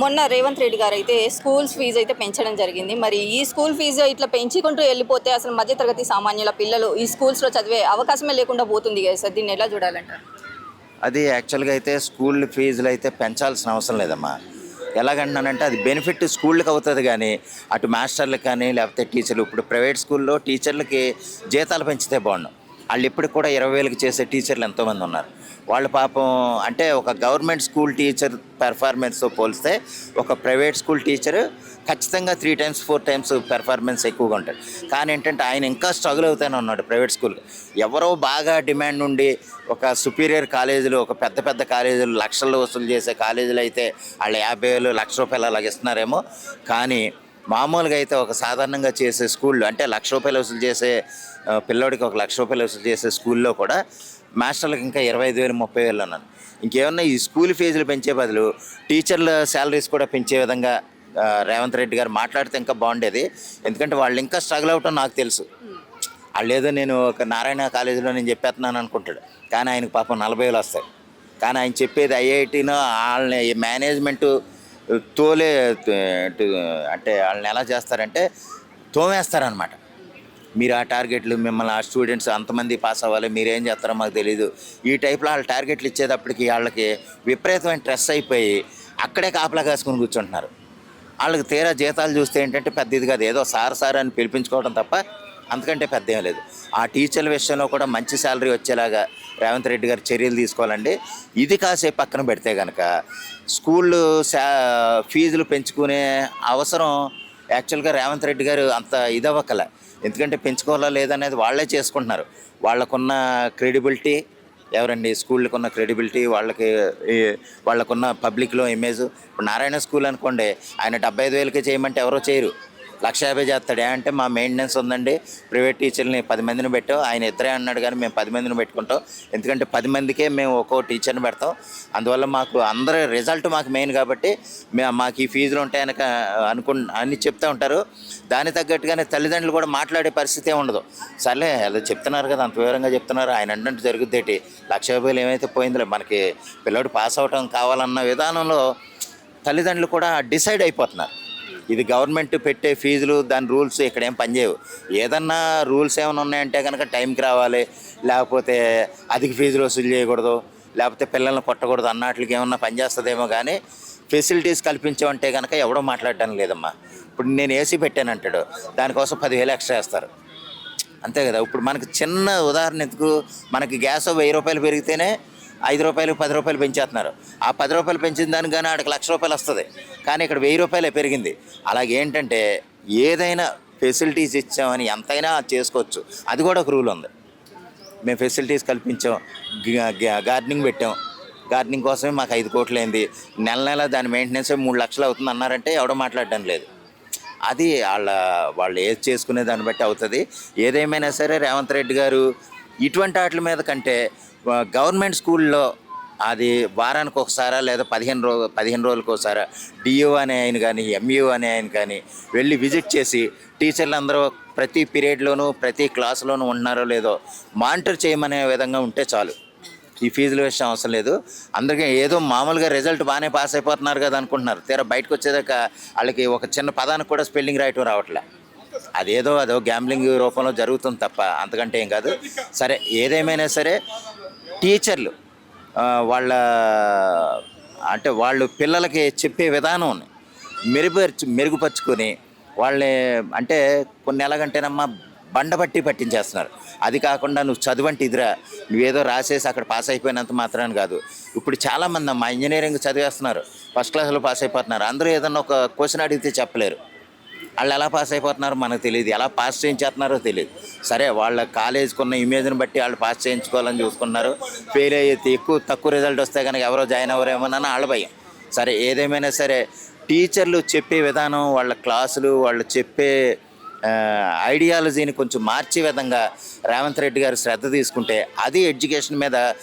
మొన్న రేవంత్ రెడ్డి గారు అయితే స్కూల్స్ ఫీజు అయితే పెంచడం జరిగింది. మరి ఈ స్కూల్ ఫీజు ఇట్లా పెంచుకుంటూ వెళ్ళిపోతే అసలు మధ్యతరగతి సామాన్యుల పిల్లలు ఈ స్కూల్స్‌లో చదివే అవకాశమే లేకుండా పోతుంది కదా సార్. దీన్ని ఎలా చూడాలంటారు? అది యాక్చువల్‌గా అయితే స్కూల్ ఫీజులు అయితే పెంచాల్సిన అవసరం లేదమ్మా. ఎలాగంటున్నానంటే అది బెనిఫిట్ స్కూళ్ళకి అవుతుంది కానీ అటు మాస్టర్లకు కానీ లేకపోతే టీచర్లు ఇప్పుడు ప్రైవేట్ స్కూల్లో టీచర్లకి జీతాలు పెంచితే బాగుండు. వాళ్ళు ఇప్పటికి కూడా 20,000కి చేసే టీచర్లు ఎంతోమంది ఉన్నారు. వాళ్ళు పాపం అంటే ఒక గవర్నమెంట్ స్కూల్ టీచర్ పెర్ఫార్మెన్స్తో పోలిస్తే ఒక ప్రైవేట్ స్కూల్ టీచర్ ఖచ్చితంగా 3 times 4 times పెర్ఫార్మెన్స్ ఎక్కువగా ఉంటుంది. కానీ ఏంటంటే ఆయన ఇంకా స్ట్రగుల్ అవుతూనే ఉన్నాడు ప్రైవేట్ స్కూల్. ఎవరో బాగా డిమాండ్ ఉండి ఒక సుపీరియర్ కాలేజీలు ఒక పెద్ద పెద్ద కాలేజీలు లక్షల్లో వసూలు చేసే కాలేజీలు అయితే వాళ్ళు 50,000 1,00,000 అలాగ ఇస్తున్నారేమో. కానీ మామూలుగా అయితే ఒక సాధారణంగా చేసే స్కూళ్ళు అంటే ₹1,00,000 వసూలు చేసే పిల్లోడికి ఒక ₹1,00,000 వసూలు చేసే స్కూల్లో కూడా మాస్టర్లకు ఇంకా 25,000 30,000 అన్నాను. ఇంకేమన్నా ఈ స్కూల్ ఫీజులు పెంచే బదులు టీచర్ల శాలరీస్ కూడా పెంచే విధంగా రేవంత్ రెడ్డి గారు మాట్లాడితే ఇంకా బాగుండేది. ఎందుకంటే వాళ్ళు ఇంకా స్ట్రగుల్ అవటం నాకు తెలుసు. వాళ్ళు ఏదో నేను ఒక నారాయణ కాలేజీలో నేను చెప్పేస్తున్నాను అనుకుంటాడు, కానీ ఆయనకు పాపం 40,000 వస్తాయి. కానీ ఆయన చెప్పేది ఐఐటీనో వాళ్ళని మేనేజ్మెంటు తోలే అంటే వాళ్ళని ఎలా చేస్తారంటే తోమేస్తారనమాట. మీరు ఆ టార్గెట్లు మిమ్మల్ని ఆ స్టూడెంట్స్ అంతమంది పాస్ అవ్వాలి, మీరేం చేస్తారో మాకు తెలీదు. ఈ టైప్లో వాళ్ళ టార్గెట్లు ఇచ్చేటప్పటికి వాళ్ళకి విపరీతమైన స్ట్రెస్ అయిపోయి అక్కడే కాపలా కాసుకొని కూర్చుంటున్నారు. వాళ్ళకి తీరా జీతాలు చూస్తే ఏంటంటే పెద్ద ఇది కాదు, ఏదో సార్ అని పిలిపించుకోవడం తప్ప అంతకంటే పెద్ద ఏం లేదు. ఆ టీచర్ల విషయంలో కూడా మంచి శాలరీ వచ్చేలాగా రేవంత్ రెడ్డి గారు చర్యలు తీసుకోవాలండి. ఇది కాసేపు పక్కన పెడితే కనుక స్కూళ్ళు ఫీజులు పెంచుకునే అవసరం యాక్చువల్గా రేవంత్ రెడ్డి గారు అంత ఇదవ్వకల. ఎందుకంటే పెంచుకోవాలా లేదనేది వాళ్ళే చేసుకుంటున్నారు. వాళ్ళకున్న క్రెడిబిలిటీ ఎవరండి స్కూళ్ళకు ఉన్న క్రెడిబిలిటీ వాళ్ళకున్న పబ్లిక్లో ఇమేజ్. ఇప్పుడు నారాయణ స్కూల్ అనుకోండి, ఆయన 75,000కే చేయమంటే ఎవరో చేయరు, 1,50,000 చేస్తాడు. అంటే మా మెయింటెనెన్స్ ఉందండి, ప్రైవేట్ టీచర్ని 10 మందిని పెట్టాం, ఆయన ఇద్దరే అన్నాడు కానీ మేము 10 మందిని పెట్టుకుంటాం. ఎందుకంటే 10 మందికే మేము ఒక్కో టీచర్ని పెడతాం. అందువల్ల మాకు అందరి రిజల్ట్ మాకు మెయిన్ కాబట్టి మాకు ఈ ఫీజులు ఉంటాయని అని చెప్తూ ఉంటారు. దానికి తగ్గట్టుగానే తల్లిదండ్రులు కూడా మాట్లాడే పరిస్థితి ఉండదు. సర్లే అలా చెప్తున్నారు కదా, అంత వివరంగా చెప్తున్నారు, ఆయన అంటే జరుగుద్దేటి, 1,50,000 ఏమైతే పోయిందిలే, మనకి పిల్లడు పాస్ అవటం కావాలన్న విధానంలో తల్లిదండ్రులు కూడా డిసైడ్ అయిపోతున్నారు. ఇది గవర్నమెంట్ పెట్టే ఫీజులు దాని రూల్స్ ఇక్కడ ఏం పనిచేయవు. ఏదన్నా రూల్స్ ఏమైనా ఉన్నాయంటే కనుక టైంకి రావాలి, లేకపోతే అధిక ఫీజులు వసూలు చేయకూడదు, లేకపోతే పిల్లల్ని కొట్టకూడదు అన్నట్లకి ఏమన్నా పనిచేస్తుందేమో. కానీ ఫెసిలిటీస్ కల్పించామంటే కనుక ఎవడో మాట్లాడడానికి లేదమ్మా. ఇప్పుడు నేను ఏసీ పెట్టానంటాడు, దానికోసం 10,000 ఎక్స్ట్రా వేస్తారు, అంతే కదా. ఇప్పుడు మనకి చిన్న ఉదాహరణ ఎందుకు, మనకి గ్యాస్ ₹1,000 పెరిగితేనే ₹5 ₹10 పెంచేస్తున్నారు. ఆ ₹10 పెంచిన దానికి కానీ ఆడికి ₹1,00,000 వస్తుంది, కానీ ఇక్కడ ₹1,000 పెరిగింది. అలాగేంటంటే ఏదైనా ఫెసిలిటీస్ ఇచ్చామని ఎంతైనా చేసుకోవచ్చు. అది కూడా ఒక రూల్ ఉంది. మేము ఫెసిలిటీస్ కల్పించాం, గార్డెనింగ్ పెట్టాం, గార్డెనింగ్ కోసమే మాకు 5 కోట్లు అయింది, నెల దాని మెయింటెనెన్స్ 3,00,000 అవుతుంది అన్నారంటే ఎవడో మాట్లాడడం లేదు. అది వాళ్ళు ఏది చేసుకునే దాన్ని బట్టి అవుతుంది. ఏదేమైనా సరే రేవంత్ రెడ్డి గారు ఇటువంటి వాటి మీద కంటే గవర్నమెంట్ స్కూల్లో అది వారానికి ఒకసారా లేదా 15 రోజులకు ఒకసారా డిఓ అనే ఆయన కానీ ఎంఈఓ అనే ఆయన కానీ వెళ్ళి విజిట్ చేసి టీచర్లు అందరూ ప్రతి పీరియడ్లోనూ ప్రతి క్లాసులోనూ ఉంటున్నారో లేదో మానిటర్ చేయమనే విధంగా ఉంటే చాలు. ఈ ఫీజుల విషయం అవసరం లేదు. అందరికీ ఏదో మామూలుగా రిజల్ట్ బాగానే పాస్ అయిపోతున్నారు కదా అనుకుంటున్నారు, తీరా బయటకు వచ్చేదాకా వాళ్ళకి ఒక చిన్న పదానికి కూడా స్పెల్లింగ్ రాయటం రావట్లే. అదో గ్యాంబ్లింగ్ రూపంలో జరుగుతుంది తప్ప అంతకంటే ఏం కాదు. సరే ఏదేమైనా సరే టీచర్లు వాళ్ళు పిల్లలకి చెప్పే విధానం మెరుగుపరుచుకొని వాళ్ళని అంటే కొన్ని ఎలాగంటేనమ్మా బండబట్టి పట్టించేస్తున్నారు. అది కాకుండా నువ్వు చదువంటే ఇదిరా, నువ్వేదో రాసేసి అక్కడ పాస్ అయిపోయినంత మాత్రాన్ని కాదు. ఇప్పుడు చాలామంది అమ్మా ఇంజనీరింగ్ చదివేస్తున్నారు, ఫస్ట్ క్లాస్లో పాస్ అయిపోతున్నారు. అందరూ ఏదన్నా ఒక క్వశ్చన్ అడిగితే చెప్పలేరు. వాళ్ళు ఎలా పాస్ అయిపోతున్నారో మనకు తెలియదు, ఎలా పాస్ చేయించేస్తున్నారో తెలియదు. సరే వాళ్ళ కాలేజ్కి ఉన్న ఇమేజ్ని బట్టి వాళ్ళు పాస్ చేయించుకోవాలని చూసుకున్నారు. ఫెయిల్ అయితే తక్కువ రిజల్ట్ వస్తే కనుక ఎవరో జాయిన్ అవ్వరేమోనని వాళ్ళ భయం. సరే ఏదేమైనా సరే టీచర్లు చెప్పే విధానం, వాళ్ళ క్లాసులు, వాళ్ళు చెప్పే ఐడియాలజీని కొంచెం మార్చే విధంగా రేవంత్ రెడ్డి గారు శ్రద్ధ తీసుకుంటే అది ఎడ్యుకేషన్ మీద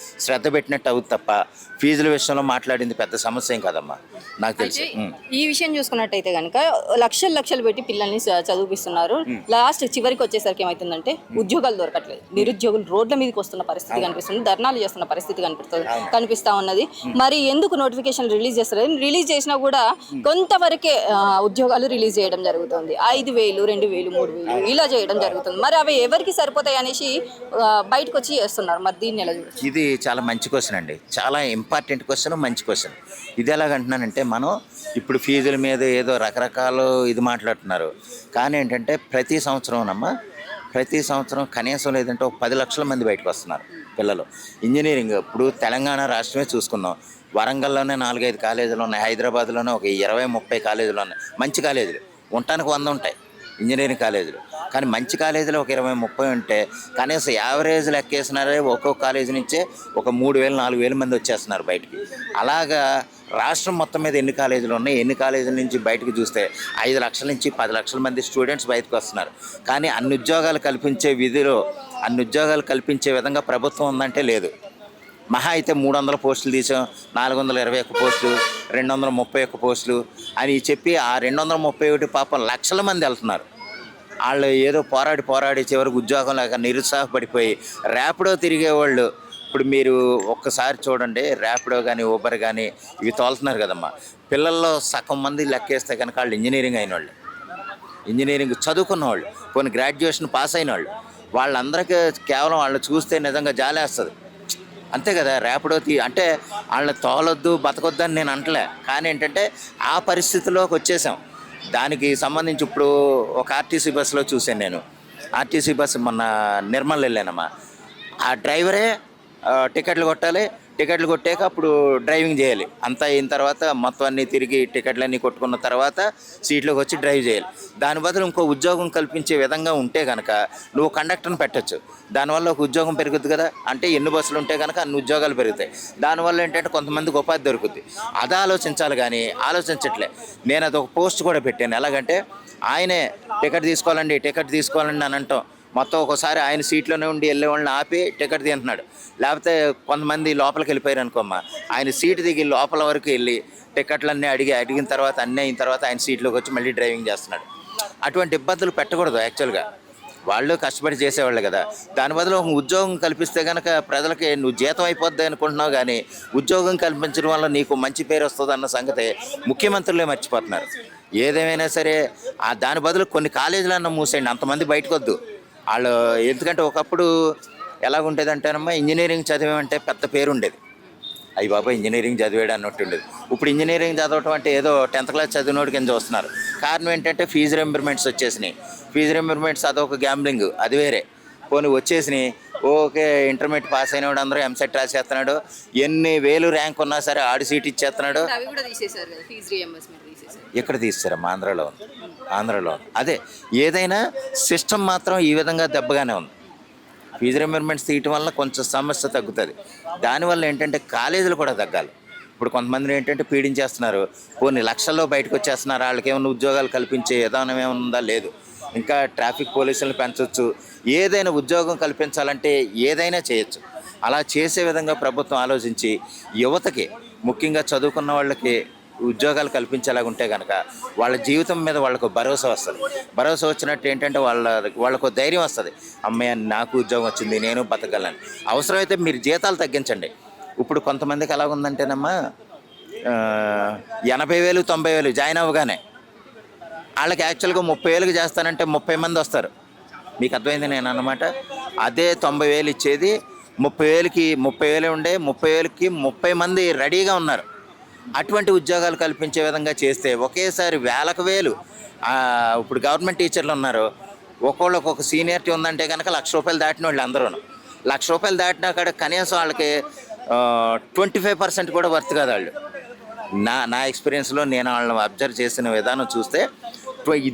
శ్రద్ధ పెట్టినట్టు అవుతుంది తప్ప ఫీజుల విషయంలో మాట్లాడింది పెద్ద సమస్య ఏం కదమ్మా నాకు తెలిసి. ఈ విషయం చూసుకున్నట్టయితే కనుక లక్షలు పెట్టి పిల్లల్ని చదివిస్తున్నారు. లాస్ట్ చివరికి వచ్చేసరికి ఏమవుతుందంటే ఉద్యోగాలు దొరకట్లేదు, నిరుద్యోగులు రోడ్ల మీదకి వస్తున్న పరిస్థితి కనిపిస్తుంది, ధర్నాలు చేస్తున్న పరిస్థితి కనిపిస్తా ఉన్నది. మరి ఎందుకు నోటిఫికేషన్ రిలీజ్ చేస్తారు? రిలీజ్ చేసినా కూడా కొంతవరకే ఉద్యోగాలు రిలీజ్ చేయడం జరుగుతుంది. 5,000, 2,000, 3,000 ఇలా చేయడం జరుగుతుంది. మరి అవి ఎవరికి సరిపోతాయి అనేసి బయటకు వచ్చి చేస్తున్నారు. మరి దీన్ని ఎలా చూడొచ్చు? ఇది చాలా మంచి క్వశ్చన్ అండి, చాలా ఇంపార్టెంట్ క్వశ్చన్, మంచి క్వశ్చన్. ఇది ఎలాగంటున్నానంటే, మనం ఇప్పుడు ఫీజుల మీద ఏదో రకరకాలు ఇది మాట్లాడుతున్నారు, కానీ ఏంటంటే ప్రతి సంవత్సరం కనీసం లేదంటే ఒక 10 లక్షల మంది బయటకు వస్తున్నారు పిల్లలు. ఇంజనీరింగ్ ఇప్పుడు తెలంగాణ రాష్ట్రమే చూసుకుందాం, వరంగల్లోనే 4-5 కాలేజీలు ఉన్నాయి, హైదరాబాద్లోనే ఒక 20-30 కాలేజీలు ఉన్నాయి. మంచి కాలేజీలు ఉండటానికి 100 ఉంటాయి ఇంజనీరింగ్ కాలేజీలు, కానీ మంచి కాలేజీలు ఒక 20-30 ఉంటే కనీసం యావరేజ్ లెక్కేసినారే ఒక్కొక్క కాలేజీ నుంచే ఒక 3,000-4,000 మంది వచ్చేస్తున్నారు బయటికి. అలాగా రాష్ట్రం మొత్తం మీద ఎన్ని కాలేజీలు ఉన్నాయి, ఎన్ని కాలేజీల నుంచి బయటకు చూస్తే 5 లక్షల నుంచి 10 లక్షల మంది స్టూడెంట్స్ బయటకు వస్తున్నారు. కానీ అన్ని ఉద్యోగాలు కల్పించే విధంగా ప్రభుత్వం ఉందంటే లేదు. మహా అయితే 300 పోస్టులు తీసాం, 421 పోస్టులు, 231 పోస్టులు అని చెప్పి ఆ 231 పాపం లక్షల మంది వెళ్తున్నారు. వాళ్ళు ఏదో పోరాడి చివరికి ఉద్యోగం లేక నిరుత్సాహపడిపోయి ర్యాపిడో తిరిగేవాళ్ళు. ఇప్పుడు మీరు ఒక్కసారి చూడండి, ర్యాపిడో కానీ ఊబర్ కానీ ఇవి తోలుతున్నారు కదమ్మా, పిల్లల్లో సగం మంది లెక్కేస్తే కనుక వాళ్ళు ఇంజనీరింగ్ చదువుకున్న వాళ్ళు, కొన్ని గ్రాడ్యుయేషన్ పాస్ అయిన వాళ్ళందరికీ కేవలం వాళ్ళు చూస్తే నిజంగా జాలేస్తుంది. అంతే కదా, ర్యాపిడో అంటే వాళ్ళని తోలొద్దు బతకొద్దు అని నేను అంటలే, కానీ ఏంటంటే ఆ పరిస్థితిలోకి వచ్చేసాం. దానికి సంబంధించి ఇప్పుడు ఒక ఆర్టీసీ బస్సులో చూశాను నేను. ఆర్టీసీ బస్సు మొన్న నిర్మల్ వెళ్ళానమ్మా, ఆ డ్రైవరే టికెట్లు కొట్టాక అప్పుడు డ్రైవింగ్ చేయాలి. అంతా అయిన తర్వాత మొత్తం అన్నీ తిరిగి టికెట్లన్నీ కొట్టుకున్న తర్వాత సీట్లోకి వచ్చి డ్రైవ్ చేయాలి. దాని బదులు ఇంకో ఉద్యోగం కల్పించే విధంగా ఉంటే కనుక నువ్వు కండక్టర్ని పెట్టచ్చు, దానివల్ల ఒక ఉద్యోగం పెరుగుద్ది కదా. అంటే ఎన్ని బస్సులు ఉంటే కనుక అన్ని ఉద్యోగాలు పెరుగుతాయి. దానివల్ల ఏంటంటే కొంతమందికి ఉపాధి దొరుకుద్ది. అది ఆలోచించాలి కానీ ఆలోచించట్లే. నేను అదొక పోస్ట్ కూడా పెట్టాను. ఎలాగంటే ఆయనే టికెట్ తీసుకోవాలండి అని అంటాం, మొత్తం ఒకసారి ఆయన సీట్లోనే ఉండి వెళ్ళేవాళ్ళని ఆపి టికెట్ తీస్తున్నాడు. లేకపోతే కొంతమంది లోపలికి వెళ్ళిపోయారు అనుకోమ్మా, ఆయన సీటు దిగి లోపల వరకు వెళ్ళి టికెట్లన్నీ అడిగిన తర్వాత అన్నీ అయిన తర్వాత ఆయన సీట్లోకి వచ్చి మళ్ళీ డ్రైవింగ్ చేస్తున్నాడు. అటువంటి ఇబ్బందులు పెట్టకూడదు. యాక్చువల్గా వాళ్ళు కష్టపడి చేసేవాళ్ళు కదా. దాని బదులు ఒక ఉద్యోగం కల్పిస్తే కనుక ప్రజలకి నువ్వు జీతం అయిపోద్ది అనుకుంటున్నావు, కానీ ఉద్యోగం కల్పించడం వల్ల నీకు మంచి పేరు వస్తుంది అన్న సంగతి ముఖ్యమంత్రులే మర్చిపోతున్నారు. ఏదేమైనా సరే దాని బదులు కొన్ని కాలేజీలన్నా మూసేయండి, అంతమంది బయటకు వద్దు వాళ్ళు. ఎందుకంటే ఒకప్పుడు ఎలాగుండేది అంటేనమ్మా, ఇంజనీరింగ్ చదివామంటే పెద్ద పేరు ఉండేది, అయ్యి బాబా ఇంజనీరింగ్ చదివాడు అన్నట్టు ఉండేది. ఇప్పుడు ఇంజనీరింగ్ చదవటం అంటే ఏదో 10th క్లాస్ చదివినోడు కింద వస్తున్నారు. కారణం ఏంటంటే ఫీజు రింబర్మెంట్స్ వచ్చేసినాయి. ఫీజు రింబర్మెంట్స్ అదొక గ్యాంబ్లింగ్, అది వేరే. పోనీ వచ్చేసినాయి, ఓకే ఇంటర్మీడియట్ పాస్ అయినవాడు అందరూ ఎంసెట్ రాసేస్తున్నాడు, ఎన్ని వేలు ర్యాంక్ ఉన్నా సరే ఆడి సీట్ ఇచ్చేస్తున్నాడు. ఎక్కడ తీస్తారమ్మా? ఆంధ్రాలో అదే. ఏదైనా సిస్టమ్ మాత్రం ఈ విధంగా దెబ్బగానే ఉంది. ఫీజు రింబర్మెంట్స్ తీయటం వల్ల కొంచెం సమస్య తగ్గుతుంది. దానివల్ల ఏంటంటే కాలేజీలు కూడా తగ్గాలి. ఇప్పుడు కొంతమంది ఏంటంటే పీడించేస్తున్నారు, కొన్ని లక్షల్లో బయటకు వచ్చేస్తున్నారు. వాళ్ళకి ఏమైనా ఉద్యోగాలు కల్పించే విధానం ఏమన్నా లేదు. ఇంకా ట్రాఫిక్ పోలీసులను పెంచవచ్చు, ఏదైనా ఉద్యోగం కల్పించాలంటే ఏదైనా చేయొచ్చు. అలా చేసే విధంగా ప్రభుత్వం ఆలోచించి యువతకి, ముఖ్యంగా చదువుకున్న వాళ్ళకి ఉద్యోగాలు కల్పించేలాగుంటే కనుక వాళ్ళ జీవితం మీద వాళ్ళకు భరోసా వస్తుంది. భరోసా వచ్చినట్టు ఏంటంటే వాళ్ళకు ధైర్యం వస్తుంది, అమ్మాయి నాకు ఉద్యోగం వచ్చింది, నేను బతకగలను. అవసరమైతే మీరు జీతాలు తగ్గించండి. ఇప్పుడు కొంతమందికి ఎలాగుందంటేనమ్మా 80,000 90,000 జాయిన్ అవ్వగానే వాళ్ళకి యాక్చువల్గా 30,000 చేస్తానంటే 30 మంది వస్తారు. మీకు అర్థమైంది నేను అన్నమాట. అదే 90,000 ఇచ్చేది 30,000 ఉండే 30,000కి 30 మంది రెడీగా ఉన్నారు. అటువంటి ఉద్యోగాలు కల్పించే విధంగా చేస్తే ఒకేసారి వేలకు వేలు. ఇప్పుడు గవర్నమెంట్ టీచర్లు ఉన్నారు, ఒక్కొక్కళ్ళకి ఒక సీనియారిటీ ఉందంటే కనుక ₹1,00,000 దాటిన వాళ్ళు అందరూ. ₹1,00,000 దాటినా కాడ కనీసం వాళ్ళకి 25% కూడా వర్త్ కాదు వాళ్ళు. నా ఎక్స్పీరియన్స్లో నేను వాళ్ళని అబ్జర్వ్ చేసిన విధానం చూస్తే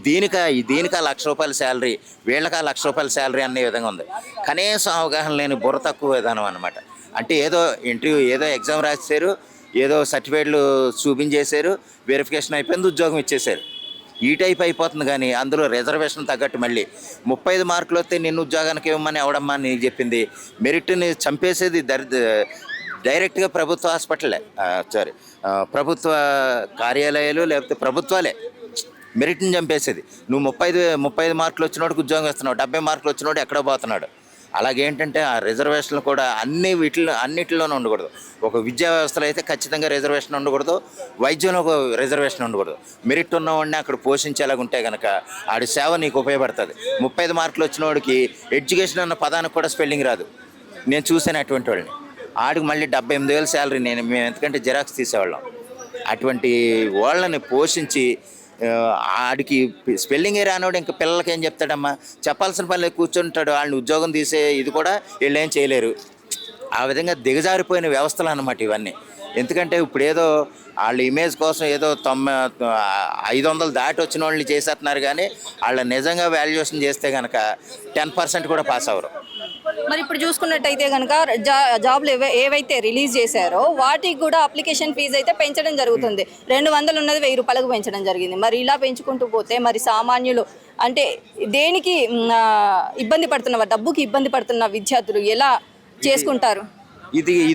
దీనికి ₹1,00,000 శాలరీ, వీళ్ళకి ₹1,00,000 శాలరీ అనే విధంగా ఉంది. కనీసం అవగాహన లేని బుర్ర తక్కువ విధానం అనమాట. అంటే ఏదో ఇంటర్వ్యూ, ఏదో ఎగ్జామ్ రాసేశారు, ఏదో సర్టిఫికేట్లు చూపించేశారు, వెరిఫికేషన్ అయిపోయింది, ఉద్యోగం ఇచ్చేశారు. ఈ టైప్ అయిపోతుంది. కానీ అందులో రిజర్వేషన్ తగ్గట్టు మళ్ళీ 35 మార్కులు వస్తే నిన్ను ఉద్యోగానికి ఇవ్వమని ఎవడమ్మా నీకు చెప్పింది? మెరిట్ని చంపేసేది డైరెక్ట్గా ప్రభుత్వ హాస్పిటలే, ప్రభుత్వ కార్యాలయాలు లేకపోతే ప్రభుత్వాలే మెరిట్ని చంపేసేది. నువ్వు 35 మార్కులు వచ్చినోడికి ఉద్యోగం ఇస్తున్నావు, 70 మార్కులు వచ్చినోడు ఎక్కడో పోతున్నాడు. అలాగేంటంటే ఆ రిజర్వేషన్లు కూడా అన్నిటిలోనూ ఉండకూడదు. ఒక విద్యా వ్యవస్థలో అయితే ఖచ్చితంగా రిజర్వేషన్ ఉండకూడదు, వైద్యంలో ఒక రిజర్వేషన్ ఉండకూడదు. మెరిట్ ఉన్నవాడిని అక్కడ పోషించేలాగా ఉంటే కనుక ఆడి సేవ నీకు ఉపయోగపడుతుంది. 35 మార్కులు వచ్చిన వాడికి ఎడ్యుకేషన్ అన్న పదానికి కూడా స్పెల్లింగ్ రాదు. నేను చూసాను అటువంటి వాళ్ళని. ఆడికి మళ్ళీ 78,000 శాలరీ. మేము ఎందుకంటే జిరాక్స్ తీసేవాళ్ళం. అటువంటి వాళ్ళని పోషించి ఆడికి స్పెల్లింగే రానివాడు ఇంకా పిల్లలకి ఏం చెప్తాడమ్మా? చెప్పాల్సిన పని కూర్చుంటాడు. వాళ్ళని ఉద్యోగం తీసే ఇది కూడా వీళ్ళు ఏం చేయలేరు. ఆ విధంగా దిగజారిపోయిన వ్యవస్థలు అన్నమాట ఇవన్నీ. ఎందుకంటే ఇప్పుడు ఏదో వాళ్ళ ఇమేజ్ కోసం ఏదో 500 దాటి వచ్చిన వాళ్ళని చేసేస్తున్నారు. కానీ వాళ్ళ నిజంగా వాల్యుయేషన్ చేస్తే కనుక 10% కూడా పాస్ అవ్వరు. మరి ఇప్పుడు చూసుకున్నట్టయితే కనుక జాబ్లు ఏవైతే రిలీజ్ చేశారో వాటికి కూడా అప్లికేషన్ ఫీజు అయితే పెంచడం జరుగుతుంది. 200 ఉన్నది 1000 రూపాయలకు పెంచడం జరిగింది. మరి ఇలా పెంచుకుంటూ పోతే మరి సామాన్యులు అంటే దేనికి ఇబ్బంది పడుతున్న, డబ్బుకి ఇబ్బంది పడుతున్న విద్యార్థులు ఎలా చేసుకుంటారు?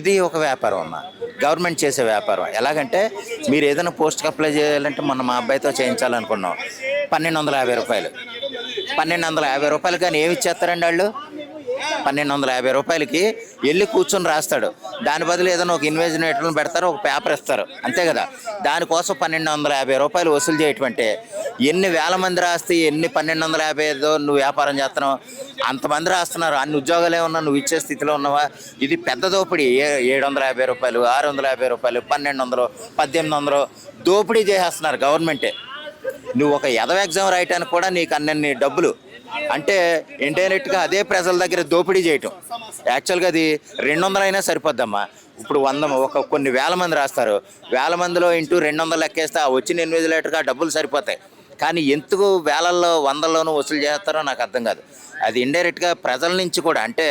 ఇది ఒక వ్యాపారం అమ్మ, గవర్నమెంట్ చేసే వ్యాపారం. ఎలాగంటే మీరు ఏదైనా పోస్ట్కి అప్లై చేయాలంటే మొన్న మా అబ్బాయితో చేయించాలనుకున్నాం. 1250 రూపాయలు. 1250 రూపాయలు కానీ ఏమి ఇచ్చేస్తారండి వాళ్ళు? 1250 రూపాయలకి వెళ్ళి కూర్చొని రాస్తాడు. దాని బదులు ఏదైనా ఒక ఇన్వెస్టిగేటర్ని పెడతారు, ఒక పేపర్ ఇస్తారు, అంతే కదా. దానికోసం 1250 రూపాయలు వసూలు చేయటం అంటే ఎన్ని వేల మంది రాస్తే ఎన్ని 1250 నువ్వు వ్యాపారం చేస్తున్నావు? అంతమంది రాస్తున్నారు. అన్ని ఉద్యోగాలు ఏమన్నా నువ్వు ఇచ్చే స్థితిలో ఉన్నావా? ఇది పెద్ద దోపిడీ. 750 రూపాయలు, 650 రూపాయలు, 1200, 1800 దోపిడీ చేసేస్తున్నారు గవర్నమెంటే. నువ్వు ఒక ఎగ్జామ్ రాయటానికి కూడా నీకు అన్నీ డబ్బులు అంటే ఇంటర్నెట్గా అదే ప్రజల దగ్గర దోపిడీ చేయటం. యాక్చువల్గా అది 200 అయినా సరిపోద్దమ్మా. ఇప్పుడు కొన్ని వేల మంది రాస్తారు. వేల మందిలో ఇంటూ 200 లెక్కేస్తే ఆ వచ్చిన ఇన్విజిలేటర్గా ఆ డబ్బులు సరిపోతాయి. కానీ ఎందుకు వేలల్లో 100లోనూ వసూలు చేస్తారో నాకు అర్థం కాదు. అది ఇండైరెక్ట్గా ప్రజల నుంచి కూడా అంటే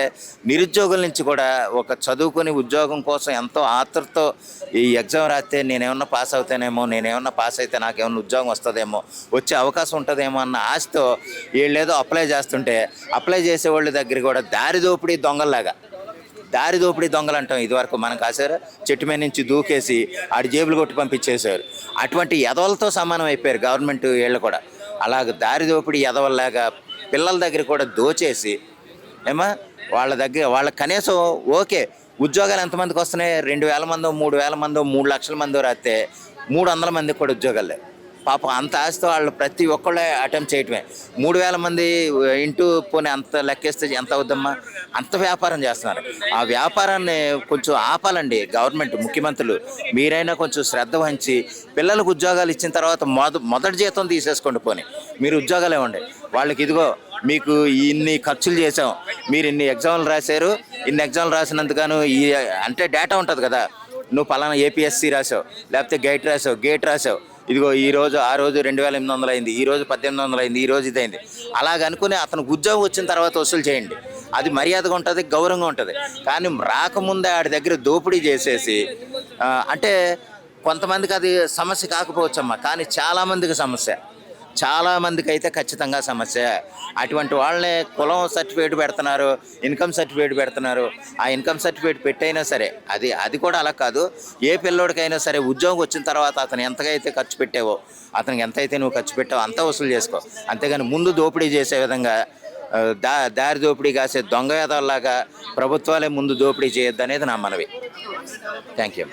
నిరుద్యోగుల నుంచి కూడా ఒక చదువుకుని ఉద్యోగం కోసం ఎంతో ఆతృతతో ఈ ఎగ్జామ్ రాస్తే నేనేమన్నా పాస్ అవుతానేమో, నేనేమన్నా పాస్ అయితే నాకేమన్నా ఉద్యోగం వస్తుందేమో, వచ్చే అవకాశం ఉంటుందేమో అన్న ఆశతో వీళ్ళేదో అప్లై చేస్తుంటే అప్లై చేసేవాళ్ళ దగ్గర కూడా దారి దోపిడీ దొంగలు అంటాం. ఇదివరకు మనం కాసారు చెట్టు మీద నుంచి దూకేసి ఆడి జేబులు కొట్టి పంపించేశారు. అటువంటి ఎదవలతో సమానం అయిపోయారు గవర్నమెంట్ వీళ్ళు కూడా. అలాగ దారి దోపిడీ ఎదవల్లాగా పిల్లల దగ్గర కూడా దోచేసి వాళ్ళ కనీసం ఓకే ఉద్యోగాలు ఎంతమందికి వస్తున్నాయి? 2000 మందో, 3000 మందో, 3 లక్షల మందో రాస్తే 300 మందికి కూడా ఉద్యోగాలే. పాపం అంత ఆశతో వాళ్ళు ప్రతి ఒక్కళ్ళే అటెంప్ట్ చేయటమే. 3000 మంది ఇంటూ పోనీ అంత లెక్కేస్తే ఎంత అవుద్దమ్మా? అంత వ్యాపారం చేస్తున్నారు. ఆ వ్యాపారాన్ని కొంచెం ఆపాలండి గవర్నమెంట్, ముఖ్యమంత్రులు మీరైనా కొంచెం శ్రద్ధ వహించి పిల్లలకు ఉద్యోగాలు ఇచ్చిన తర్వాత మొదటి జీతం తీసేసుకోండి. పోనీ మీరు ఉద్యోగాలు ఇవ్వండి వాళ్ళకి. ఇదిగో మీకు ఇన్ని ఖర్చులు చేసాం, మీరు ఇన్ని ఎగ్జామ్లు రాశారు, ఇన్ని ఎగ్జామ్లు రాసినందుకు అంటే డేటా ఉంటుంది కదా. నువ్వు పలానా ఏపీఎస్సి రాసావు, లేకపోతే గేట్ రాసావు, ఇదిగో ఆ రోజు 2800 అయింది, ఈ రోజు 1800 అయింది, ఈ రోజు ఇదైంది. అలాగనుకుని అతనికి ఉద్యోగం వచ్చిన తర్వాత వసూలు చేయండి. అది మర్యాదగా ఉంటుంది, గౌరవంగా ఉంటుంది. కానీ రాకముందే ఆడి దగ్గర దోపిడీ చేసేసి అంటే కొంతమందికి అది సమస్య కాకపోవచ్చమ్మా, కానీ చాలామందికి సమస్య. చాలామందికి అయితే ఖచ్చితంగా సమస్య. అటువంటి వాళ్ళనే కులం సర్టిఫికేట్ పెడుతున్నారు, ఇన్కమ్ సర్టిఫికేట్ పెడుతున్నారు. ఆ ఇన్కమ్ సర్టిఫికేట్ పెట్టైనా సరే అది కూడా అలా కాదు. ఏ పిల్లోడికైనా సరే ఉద్యోగం వచ్చిన తర్వాత అతను ఎంతగా అయితే ఖర్చు పెట్టావో, అతనికి ఎంతైతే నువ్వు ఖర్చు పెట్టావో అంతా వసూలు చేసుకో. అంతేగాని ముందు దోపిడీ చేసే విధంగా దారి దోపిడీ కాసే దొంగ వేదాల్లాగా ప్రభుత్వాలే ముందు దోపిడీ చేయొద్దు అనేది నా మనవి. Thank you.